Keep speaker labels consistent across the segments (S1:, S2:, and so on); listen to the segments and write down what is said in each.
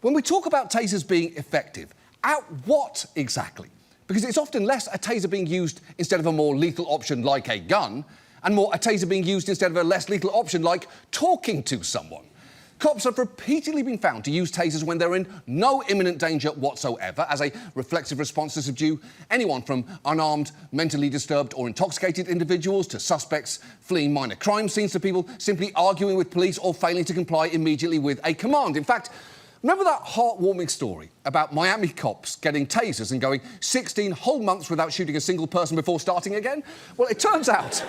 S1: When we talk about tasers being effective, at what exactly? Because it's often less a taser being used instead of a more lethal option like a gun, and more a taser being used instead of a less lethal option like talking to someone. Cops have repeatedly been found to use tasers when they're in no imminent danger whatsoever as a reflexive response to subdue anyone from unarmed, mentally disturbed or intoxicated individuals to suspects fleeing minor crime scenes to people simply arguing with police or failing to comply immediately with a command. In fact, remember that heartwarming story about Miami cops getting tasers and going 16 whole months without shooting a single person before starting again? Well, it turns out,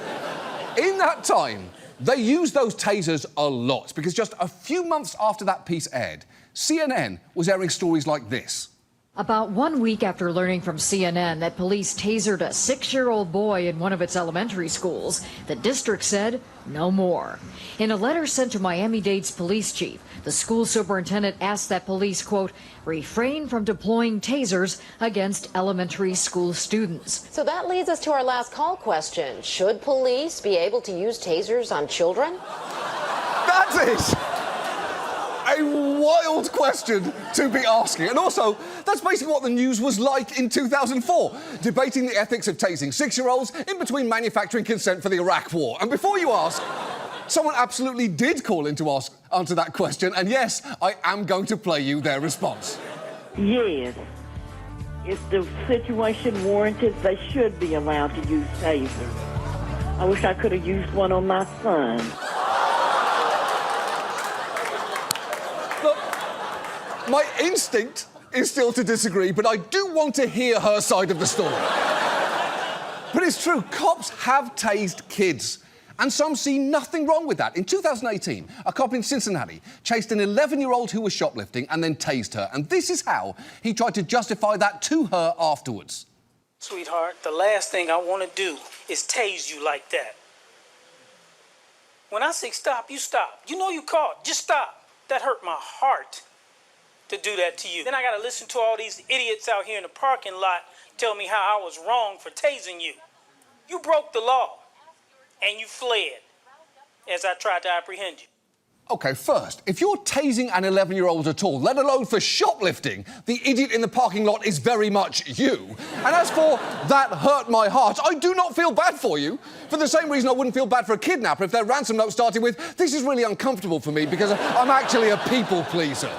S1: in that time, they used those tasers a lot because just a few months after that piece aired, CNN was airing stories like this.
S2: About 1 week after learning from CNN that police tasered a 6-year-old boy in one of its elementary schools, the district said no more. In a letter sent to Miami-Dade's police chief, the school superintendent asked that police, quote, refrain from deploying tasers against elementary school students.
S3: So that leads us to our last call question. Should police be able to use tasers on children?
S1: That is a wild question to be asking. And also, that's basically what the news was like in 2004, debating the ethics of tasing 6-year-olds in between manufacturing consent for the Iraq War. And before you ask, someone absolutely did call in to answer that question, and yes, I am going to play you their response.
S4: Yes. If the situation warranted, they should be allowed to use tasers. I wish I could have used one on my son.
S1: Look, my instinct is still to disagree, but I do want to hear her side of the story. But it's true, cops have tased kids, and some see nothing wrong with that. In 2018, a cop in Cincinnati chased an 11-year-old who was shoplifting and then tased her, and this is how he tried to justify that to her afterwards.
S5: Sweetheart, the last thing I want to do is tase you like that. When I say stop, you stop. You know you caught. Just stop. That hurt my heart to do that to you. Then I got to listen to all these idiots out here in the parking lot tell me how I was wrong for tasing you. You broke the law, and you fled as I tried to apprehend you.
S1: OK, first, if you're tasing an 11-year-old at all, let alone for shoplifting, the idiot in the parking lot is very much you. And as for that hurt my heart, I do not feel bad for you. For the same reason I wouldn't feel bad for a kidnapper if their ransom note started with, this is really uncomfortable for me because I'm actually a people pleaser.